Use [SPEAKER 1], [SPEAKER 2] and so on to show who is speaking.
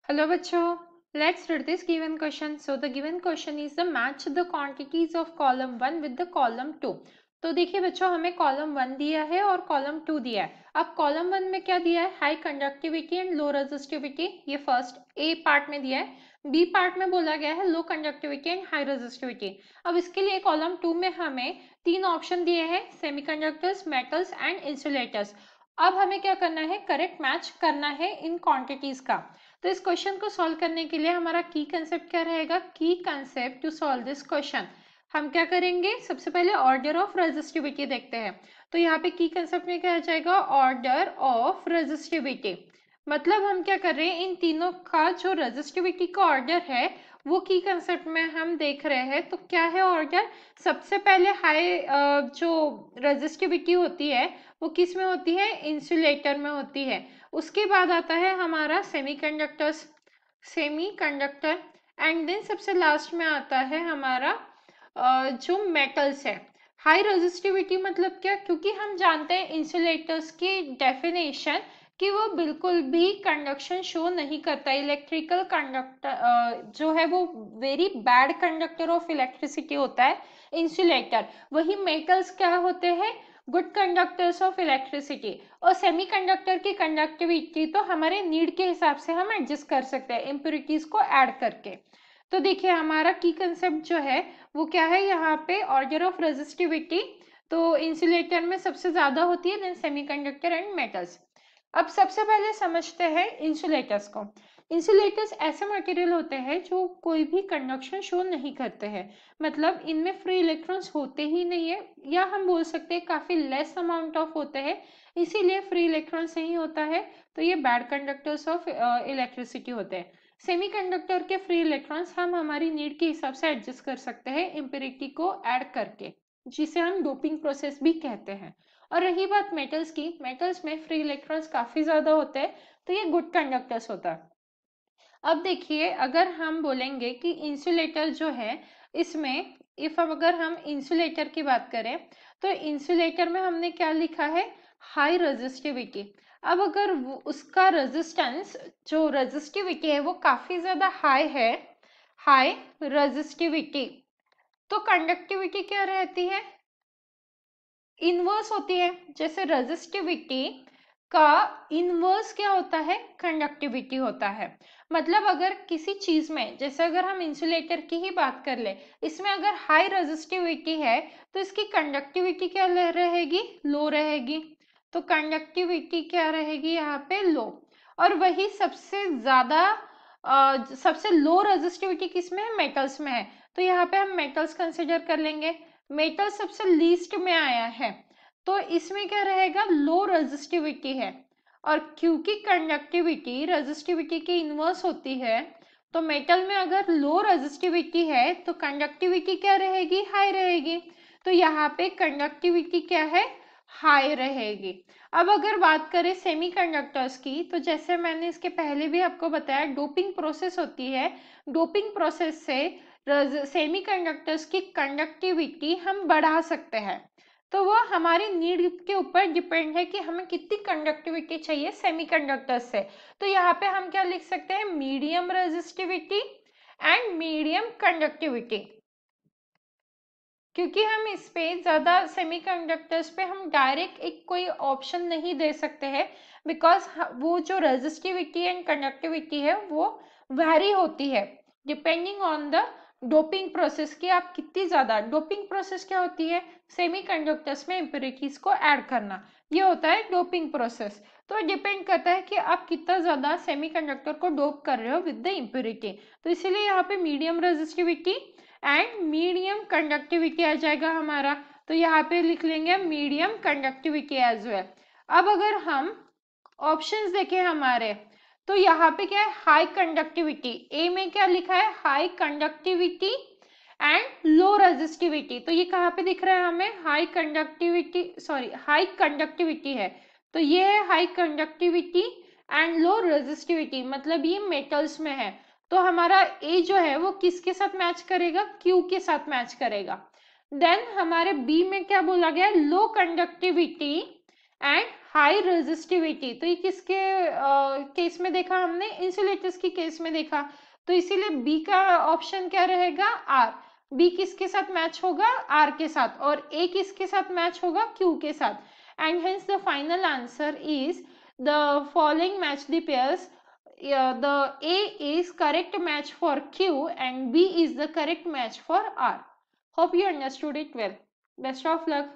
[SPEAKER 1] Hello बच्चों, let's read this given question. So the given question is the match the quantities of column 1 with the column 2. तो देखिए बच्चों, हमें column 1 दिया है और कॉलम 2 दिया है. अब कॉलम 1 में क्या दिया है? High conductivity and low resistivity. ये फर्स्ट ए पार्ट में दिया है. बी पार्ट में बोला गया है लो कंडक्टिविटी एंड हाई रेजिस्टिविटी. अब इसके लिए कॉलम 2 में हमें तीन ऑप्शन दिए हैं, सेमीकंडक्टर्स, मेटल्स एंड इंसुलेटर्स. अब हमें क्या करना है? करेक्ट मैच करना है इन क्वांटिटीज का. तो इस क्वेश्चन को सॉल्व करने के लिए हमारा की कंसेप्ट क्या रहेगा? Key concept to solve this question, हम क्या करेंगे? सबसे पहले ऑर्डर ऑफ रेजिस्टिविटी देखते हैं. तो यहाँ पे की कंसेप्ट में क्या आ जाएगा? Order of resistivity. मतलब हम क्या कर रहे हैं, इन तीनों का जो रेजिस्टिविटी का ऑर्डर है वो की कंसेप्ट में हम देख रहे हैं. तो क्या है ऑर्डर? सबसे पहले हाई जो रेजिस्टिविटी होती है वो किस में होती है? इंसुलेटर में होती है. उसके बाद आता है हमारा सेमीकंडक्टर्स, सेमीकंडक्टर, एंड देन सबसे लास्ट में आता है हमारा जो मेटल्स है. हाई रेजिस्टिविटी मतलब क्या? क्योंकि हम जानते हैं इंसुलेटर्स की डेफिनेशन कि वो बिल्कुल भी कंडक्शन शो नहीं करता. इलेक्ट्रिकल कंडक्टर जो है वो very bad conductor of electricity होता है इंसुलेटर. वही मेटल्स क्या होते हैं? Good conductors of electricity. और सेमीकंडक्टर की कंडक्टिविटी तो हमारे नीड के हिसाब से हम एडजस्ट कर सकते हैं इम्प्योरिटीज को ऐड करके. तो देखिए हमारा की कंसेप्ट जो है वो क्या है यहाँ पे? Order of resistivity. तो इंसुलेटर में सबसे ज्यादा होती है, देन सेमीकंडक्टर एंड मेटल्स. अब सबसे पहले समझते हैं इंसुलेटर्स को. इंसुलेटर्स ऐसे मटेरियल होते हैं जो कोई भी कंडक्शन शो नहीं करते हैं. मतलब इनमें फ्री इलेक्ट्रॉन्स होते ही नहीं है, या हम बोल सकते हैं काफी लेस अमाउंट ऑफ होते हैं, इसीलिए फ्री इलेक्ट्रॉन्स नहीं होता है. तो ये बैड कंडक्टर्स ऑफ इलेक्ट्रिसिटी होते हैं. सेमीकंडक्टर के फ्री इलेक्ट्रॉन्स हम हमारी नीड के हिसाब से एडजस्ट कर सकते हैं इम्प्योरिटी को ऐड करके, जिसे हम डोपिंग प्रोसेस भी कहते हैं. और रही बात मेटल्स की, मेटल्स में फ्री इलेक्ट्रॉन्स काफी ज्यादा होते हैं, तो ये गुड कंडक्टर्स होता है. अब देखिए अगर हम बोलेंगे कि इंसुलेटर जो है, इसमें इफ अगर हम इंसुलेटर की बात करें तो इंसुलेटर में हमने क्या लिखा है? High resistivity. अब अगर उसका रेजिस्टेंस, जो रेजिस्टिविटी है वो काफी ज्यादा हाई है, हाई रेजिस्टिविटी, तो कंडक्टिविटी क्या रहती है? इनवर्स होती है. जैसे रेजिस्टिविटी का इनवर्स क्या होता है? कंडक्टिविटी होता है. मतलब अगर किसी चीज में, जैसे अगर हम इंसुलेटर की ही बात कर ले, इसमें अगर हाई रेजिस्टिविटी है तो इसकी कंडक्टिविटी क्या रहेगी? लो रहेगी. तो कंडक्टिविटी क्या रहेगी यहाँ पे? लो. और वही सबसे ज्यादा सबसे लो रेजिस्टिविटी किसमें है? मेटल्स में है. तो यहाँ पे हम मेटल्स कंसिडर कर लेंगे. मेटल सबसे लीस्ट में आया है, तो इसमें क्या रहेगा? लो रेजिस्टिविटी है. और क्योंकि कंडक्टिविटी रेजिस्टिविटी की इनवर्स होती है, तो मेटल में अगर लो रेजिस्टिविटी है तो कंडक्टिविटी क्या रहेगी? हाई रहेगी. तो यहाँ पे कंडक्टिविटी क्या है? हाई रहेगी. अब अगर बात करें सेमीकंडक्टर्स की, तो जैसे मैंने इसके पहले भी आपको बताया, डोपिंग प्रोसेस होती है. डोपिंग प्रोसेस से सेमीकंडक्टर्स की कंडक्टिविटी हम बढ़ा सकते हैं. तो वो हमारी नीड के ऊपर डिपेंड है कि हमें कितनी कंडक्टिविटी चाहिए सेमीकंडक्टर्स से. तो यहाँ पे हम क्या लिख सकते हैं? Medium resistivity and medium conductivity. क्योंकि हम इस पे ज्यादा सेमीकंडक्टर्स पे हम डायरेक्ट एक कोई ऑप्शन नहीं दे सकते हैं, बिकॉज वो जो रेजिस्टिविटी एंड कंडक्टिविटी है वो वैरी होती है depending on the doping process की. आप कितनी ज्यादा, डोपिंग प्रोसेस क्या होती है? सेमीकंडक्टर्स में इम्प्योरिटीज को ऐड करना, ये होता है डोपिंग प्रोसेस. तो डिपेंड करता है कि आप कितना ज्यादा सेमीकंडक्टर को डोप कर रहे हो विद द इम्प्योरिटी. तो इसीलिए यहाँ पे medium resistivity and medium conductivity आ जाएगा हमारा. तो यहाँ पे लिख लेंगे मीडियम कंडक्टिविटी एज वेल. अब अगर हम ऑप्शंस देखें हमारे, तो यहाँ पे क्या है? High conductivity. ए में क्या लिखा है? High conductivity and low resistivity. तो ये कहाँ पे दिख रहा है हमें? High conductivity, sorry high conductivity है, तो ये है high conductivity and low resistivity, मतलब ये मेटल्स में है. तो हमारा ए जो है वो किसके साथ मैच करेगा? क्यू के साथ मैच करेगा. देन हमारे बी में क्या बोला गया? लो कंडक्टिविटी एंड हाई रेजिस्टिविटी, तो ये किसके केस में देखा हमने, इंसुलेटर्स की केस में देखा, तो इसीलिए बी का ऑप्शन क्या रहेगा, आर। बी किसके साथ मैच होगा, आर के साथ, और ए किसके साथ मैच होगा, क्यू के साथ। And hence the final answer is the following match the pairs, the A is correct match for Q and B is the correct match for R. Hope you understood it well. Best of luck.